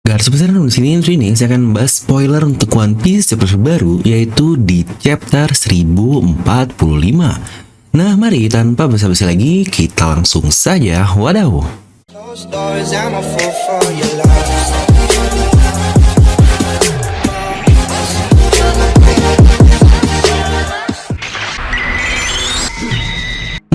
Garis besar di sini ini saya akan membahas spoiler untuk One Piece chapter terbaru, yaitu di chapter 1045. Nah, mari tanpa basa-basi lagi kita langsung saja wadaw.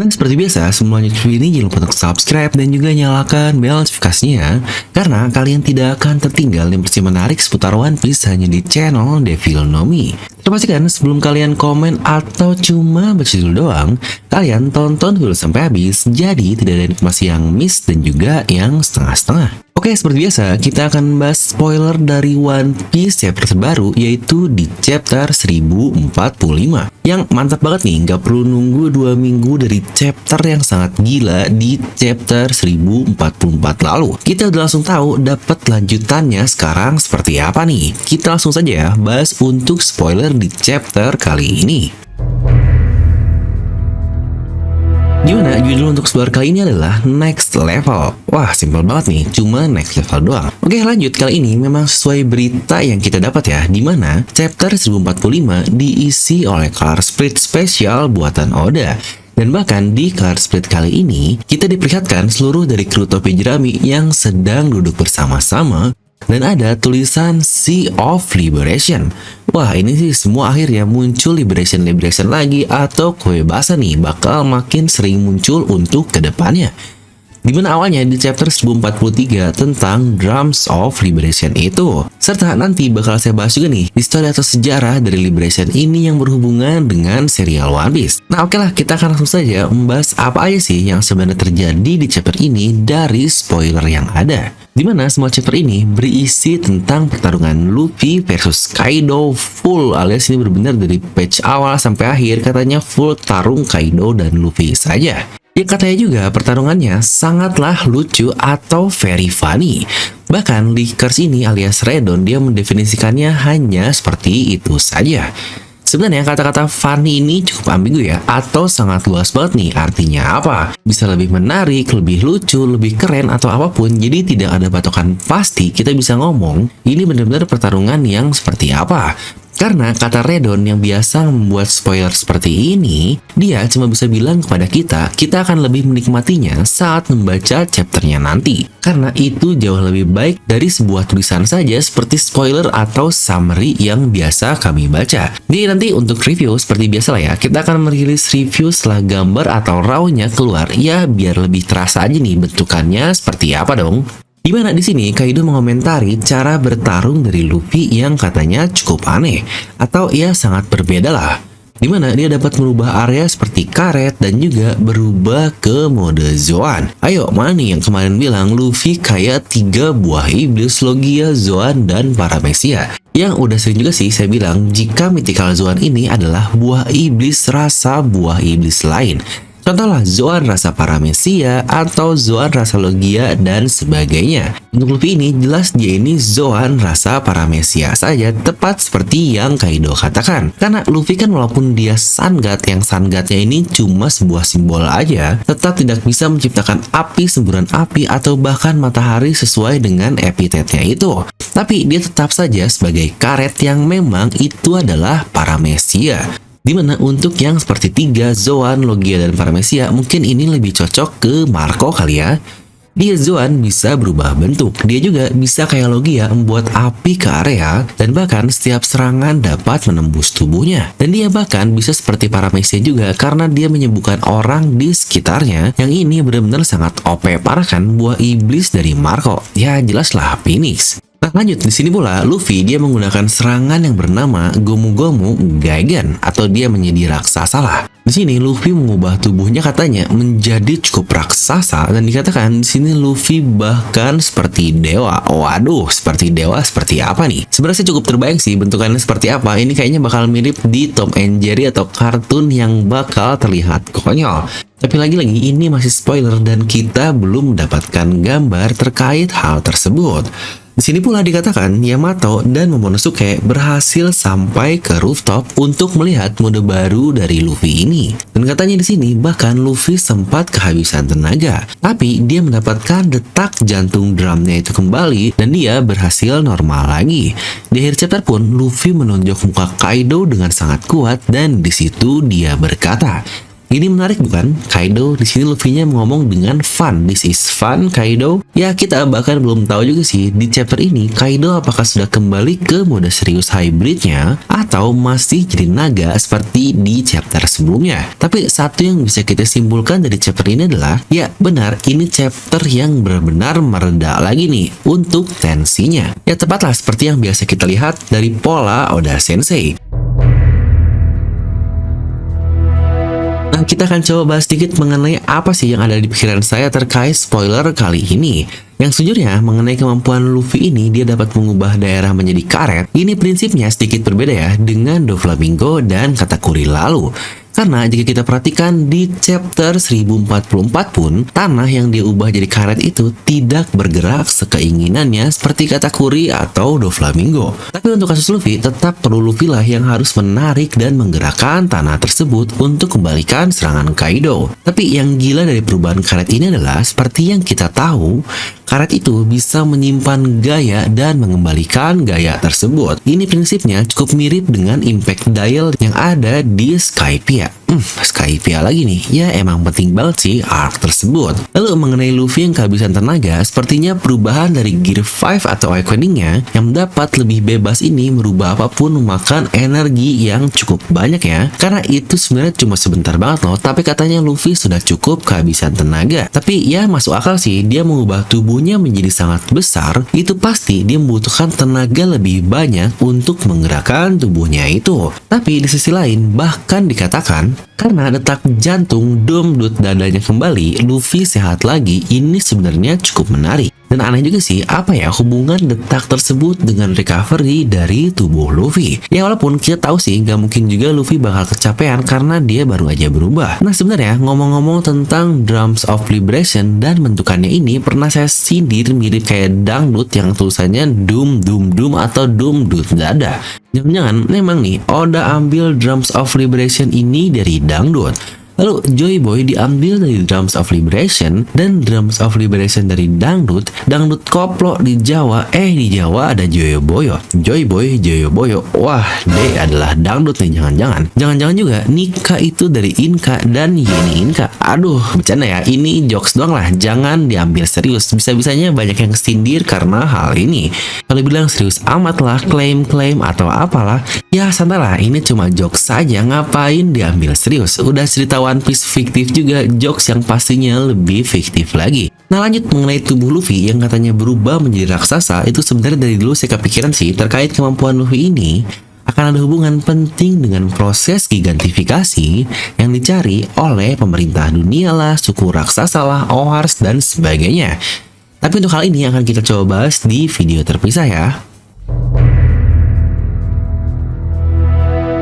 Nah, seperti biasa, sebelum lanjut video ini jangan lupa untuk subscribe dan juga nyalakan bel notifikasinya, karena kalian tidak akan tertinggal informasi menarik seputar One Piece hanya di channel Devil Nomi. Pastikan sebelum kalian komen atau cuma baca dulu doang, kalian tonton dulu sampai habis, jadi tidak ada informasi yang miss dan juga yang setengah-setengah. Oke, seperti biasa, kita akan membahas spoiler dari One Piece chapter terbaru, yaitu di chapter 1045. Yang mantap banget nih, nggak perlu nunggu 2 minggu dari chapter yang sangat gila di chapter 1044 lalu. Kita udah langsung tahu dapat lanjutannya sekarang seperti apa nih. Kita langsung saja ya, bahas untuk spoiler di chapter kali ini. Dimana judul untuk spoiler kali ini adalah Next Level. Wah, simpel banget nih, cuma next level doang. Oke, lanjut. Kali ini memang sesuai berita yang kita dapat ya, dimana chapter 1045 diisi oleh color split spesial buatan Oda. Dan bahkan di color split kali ini, kita diperlihatkan seluruh dari kru topi jerami yang sedang duduk bersama-sama, dan ada tulisan Sea of Liberation. Wah, ini sih semua akhirnya muncul liberation lagi, atau kebebasan nih bakal makin sering muncul untuk kedepannya. Dimana awalnya di chapter 1043 tentang Drums of Liberation itu. Serta nanti bakal saya bahas juga nih histori atau sejarah dari Liberation ini yang berhubungan dengan serial One Piece. Nah, oke lah, kita akan langsung saja membahas apa aja sih yang sebenarnya terjadi di chapter ini dari spoiler yang ada. Dimana semua chapter ini berisi tentang pertarungan Luffy versus Kaido full, alias ini benar-benar dari page awal sampai akhir katanya full tarung Kaido dan Luffy saja. Ya, katanya juga pertarungannya sangatlah lucu atau very funny. Bahkan leakers ini alias Redon dia mendefinisikannya hanya seperti itu saja. Sebenarnya kata-kata funny ini cukup ambigu ya, atau sangat luas banget nih artinya apa. Bisa lebih menarik, lebih lucu, lebih keren, atau apapun. Jadi tidak ada patokan pasti kita bisa ngomong ini benar-benar pertarungan yang seperti apa. Karena kata Redon yang biasa membuat spoiler seperti ini, dia cuma bisa bilang kepada kita akan lebih menikmatinya saat membaca chapternya nanti. Karena itu jauh lebih baik dari sebuah tulisan saja seperti spoiler atau summary yang biasa kami baca. Jadi nanti untuk review seperti biasa lah ya, kita akan merilis review setelah gambar atau raw-nya keluar, ya biar lebih terasa aja nih bentukannya seperti apa dong. Dimana di sini Kaido mengomentari cara bertarung dari Luffy yang katanya cukup aneh, atau ya sangat berbeda lah. Dimana dia dapat merubah area seperti karet dan juga berubah ke mode Zoan. Ayo, mana nih yang kemarin bilang Luffy kayak 3 buah iblis Logia, Zoan, dan Paramecia. Yang udah sering juga sih saya bilang jika Mythical Zoan ini adalah buah iblis rasa buah iblis lain. Contohlah Zoan rasa Paramecia atau Zoan rasa Logia dan sebagainya. Untuk Luffy ini jelas dia ini Zoan rasa Paramecia saja, tepat seperti yang Kaido katakan. Karena Luffy kan walaupun dia Sun God, yang Sun God-nya ini cuma sebuah simbol aja, tetap tidak bisa menciptakan api, semburan api, atau bahkan matahari sesuai dengan epitetnya itu. Tapi dia tetap saja sebagai karet yang memang itu adalah Paramecia. Dimana untuk yang seperti 3 Zoan, Logia, dan Paramecia mungkin ini lebih cocok ke Marco kali ya. Dia Zoan bisa berubah bentuk, dia juga bisa kayak Logia membuat api ke area, dan bahkan setiap serangan dapat menembus tubuhnya. Dan dia bahkan bisa seperti Paramecia juga karena dia menyembuhkan orang di sekitarnya. Yang ini benar-benar sangat OP parah kan, buah iblis dari Marco. Ya jelaslah Phoenix. Nah, lanjut di sini pula Luffy dia menggunakan serangan yang bernama Gomu Gomu Gaigan, atau dia menjadi raksasa lah. Di sini Luffy mengubah tubuhnya katanya menjadi cukup raksasa, dan dikatakan di sini Luffy bahkan seperti dewa. Waduh, seperti dewa seperti apa nih? Sebenarnya cukup terbayang sih bentukannya seperti apa. Ini kayaknya bakal mirip di Tom and Jerry atau kartun yang bakal terlihat konyol. Tapi lagi-lagi ini masih spoiler dan kita belum mendapatkan gambar terkait hal tersebut. Di sini pula dikatakan Yamato dan Momonosuke berhasil sampai ke rooftop untuk melihat mode baru dari Luffy ini. Dan katanya di sini bahkan Luffy sempat kehabisan tenaga, tapi dia mendapatkan detak jantung drumnya itu kembali dan dia berhasil normal lagi. Di akhir chapter pun Luffy menunjuk muka Kaido dengan sangat kuat dan di situ dia berkata, ini menarik bukan? Kaido di sini Luffy-nya ngomong dengan fun. This is fun, Kaido. Ya, kita bahkan belum tahu juga sih di chapter ini Kaido apakah sudah kembali ke mode serius hybridnya atau masih jadi naga seperti di chapter sebelumnya. Tapi satu yang bisa kita simpulkan dari chapter ini adalah, ya benar, ini chapter yang benar-benar mereda lagi nih untuk tensinya. Ya tepatlah seperti yang biasa kita lihat dari pola Oda Sensei. Nah, kita akan coba bahas sedikit mengenai apa sih yang ada di pikiran saya terkait spoiler kali ini. Yang sejujurnya mengenai kemampuan Luffy ini, dia dapat mengubah daerah menjadi karet. Ini prinsipnya sedikit berbeda ya dengan Doflamingo dan Katakuri lalu. Karena jika kita perhatikan di chapter 1044 pun, tanah yang dia ubah jadi karet itu tidak bergerak sekeinginannya seperti Katakuri atau Doflamingo. Tapi untuk kasus Luffy, tetap perlu Luffy lah yang harus menarik dan menggerakkan tanah tersebut untuk kembalikan serangan Kaido. Tapi yang gila dari perubahan karet ini adalah, seperti yang kita tahu, karet itu bisa menyimpan gaya dan mengembalikan gaya tersebut. Ini prinsipnya cukup mirip dengan impact dial yang ada di Skypiea. Skypiea lagi nih, ya emang penting banget sih arc tersebut. Lalu mengenai Luffy yang kehabisan tenaga, sepertinya perubahan dari Gear 5 atau Awakening-nya yang dapat lebih bebas ini merubah apapun memakan energi yang cukup banyak ya. Karena itu sebenarnya cuma sebentar banget loh, tapi katanya Luffy sudah cukup kehabisan tenaga. Tapi ya masuk akal sih, dia mengubah tubuhnya menjadi sangat besar, itu pasti dia membutuhkan tenaga lebih banyak untuk menggerakkan tubuhnya itu. Tapi di sisi lain, bahkan dikatakan karena detak jantung Doomdut dadanya kembali, Luffy sehat lagi. Ini sebenarnya cukup menarik. Dan aneh juga sih, apa ya hubungan detak tersebut dengan recovery dari tubuh Luffy. Ya walaupun kita tahu sih, gak mungkin juga Luffy bakal kecapean karena dia baru aja berubah. Nah sebenarnya ngomong-ngomong tentang Drums of Liberation dan bentukannya ini, pernah saya sindir mirip kayak dangdut yang tulisannya Doom Doom Doom atau Doomdut dada. Jangan-jangan memang nih Oda ambil Drums of Liberation ini dari dangdut. Lalu Joy Boy diambil dari Drums of Liberation dan Drums of Liberation dari dangdut. Dangdut koplo di Jawa, di Jawa ada Joyo Boyo. Joy Boy, Joyo Boyo. Wah, D adalah dangdut nih, jangan-jangan. Jangan-jangan juga Nika itu dari Inka dan Yeni Inka. Aduh, bercanda ya, ini jokes doang lah, jangan diambil serius. Bisa-bisanya banyak yang sindir karena hal ini. Kalau bilang serius amat lah, klaim-klaim atau apalah, ya santai lah, ini cuma jokes saja, ngapain diambil serius. Udah cerita One Piece fiktif juga, jokes yang pastinya lebih fiktif lagi. Nah lanjut mengenai tubuh Luffy yang katanya berubah menjadi raksasa, itu sebenarnya dari dulu saya kepikiran sih terkait kemampuan Luffy ini akan ada hubungan penting dengan proses gigantifikasi yang dicari oleh pemerintah dunia lah, suku raksasa lah, Ohars dan sebagainya. Tapi untuk hal ini akan kita coba bahas di video terpisah ya.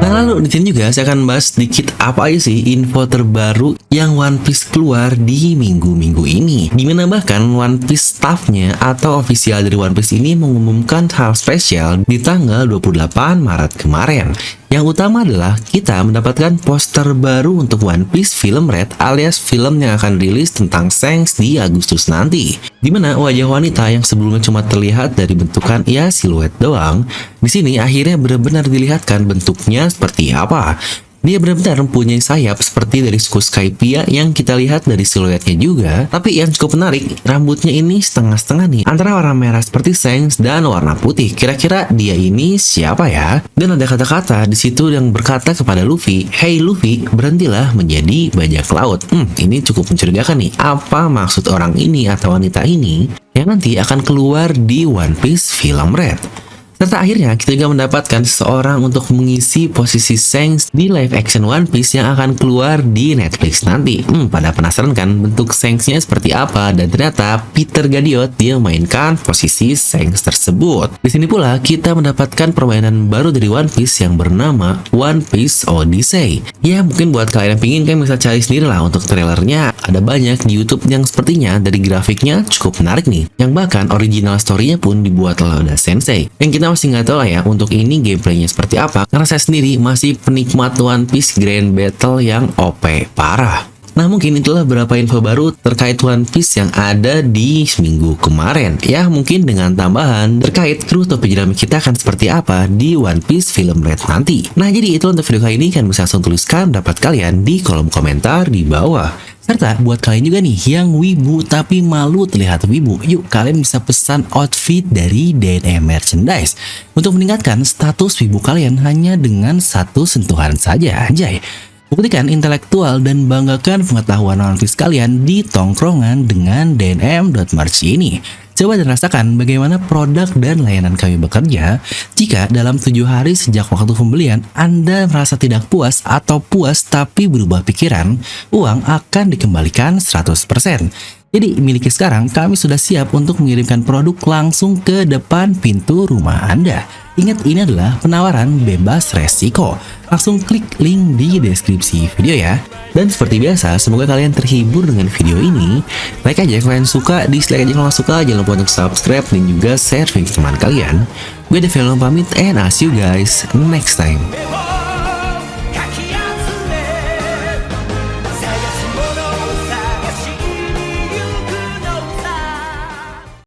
Nah lalu di sini juga saya akan bahas sedikit apa aja sih info terbaru yang One Piece keluar di minggu-minggu ini. Dimana bahkan One Piece staffnya atau official dari One Piece ini mengumumkan hal spesial di tanggal 28 Maret kemarin. Yang utama adalah kita mendapatkan poster baru untuk One Piece Film Red alias film yang akan rilis tentang Shanks di Agustus nanti. Dimana wajah wanita yang sebelumnya cuma terlihat dari bentukan ya siluet doang, di sini akhirnya benar-benar dilihatkan bentuknya seperti apa. Dia benar-benar mempunyai sayap seperti dari suku Skypiea yang kita lihat dari siluetnya juga. Tapi yang cukup menarik, rambutnya ini setengah-setengah nih, antara warna merah seperti Shanks dan warna putih. Kira-kira dia ini siapa ya? Dan ada kata-kata di situ yang berkata kepada Luffy, "Hey Luffy, berhentilah menjadi bajak laut." Ini cukup mencurigakan nih. Apa maksud orang ini atau wanita ini yang nanti akan keluar di One Piece Film Red? Serta akhirnya kita juga mendapatkan seseorang untuk mengisi posisi Shanks di live action One Piece yang akan keluar di Netflix nanti. Pada penasaran kan bentuk Shanks-nya seperti apa? Dan ternyata Peter Gadiot dia memainkan posisi Shanks tersebut. Di sini pula kita mendapatkan permainan baru dari One Piece yang bernama One Piece Odyssey. Ya mungkin buat kalian yang pingin kan bisa cari sendiri lah untuk trailernya. Ada banyak di YouTube yang sepertinya dari grafiknya cukup menarik nih. Yang bahkan original story-nya pun dibuat oleh Oda Sensei. Yang kita masih nggak tahu lah ya untuk ini gameplaynya seperti apa, karena saya sendiri masih penikmat One Piece Grand Battle yang OP parah. Nah mungkin itulah beberapa info baru terkait One Piece yang ada di seminggu kemarin. Ya mungkin dengan tambahan terkait kru topi jerami kita akan seperti apa di One Piece film Red nanti. Nah jadi itu untuk video kali ini, kalian bisa langsung tuliskan pendapat kalian di kolom komentar di bawah. Serta buat kalian juga nih yang wibu tapi malu terlihat wibu, yuk kalian bisa pesan outfit dari DNM Merchandise untuk meningkatkan status wibu kalian hanya dengan satu sentuhan saja, anjay. Buktikan intelektual dan banggakan pengetahuan One Piece kalian di tongkrongan dengan DNM.merch ini. Coba dan rasakan bagaimana produk dan layanan kami bekerja jika dalam 7 hari sejak waktu pembelian Anda merasa tidak puas atau puas tapi berubah pikiran, uang akan dikembalikan 100%. Jadi miliki sekarang, kami sudah siap untuk mengirimkan produk langsung ke depan pintu rumah Anda. Ingat, ini adalah penawaran bebas resiko. Langsung klik link di deskripsi video ya. Dan seperti biasa, semoga kalian terhibur dengan video ini. Like aja kalau kalian suka, dislike aja kalau nggak suka. Jangan lupa untuk subscribe dan juga share video teman kalian. Gue Devil pamit and I'll see you guys next time.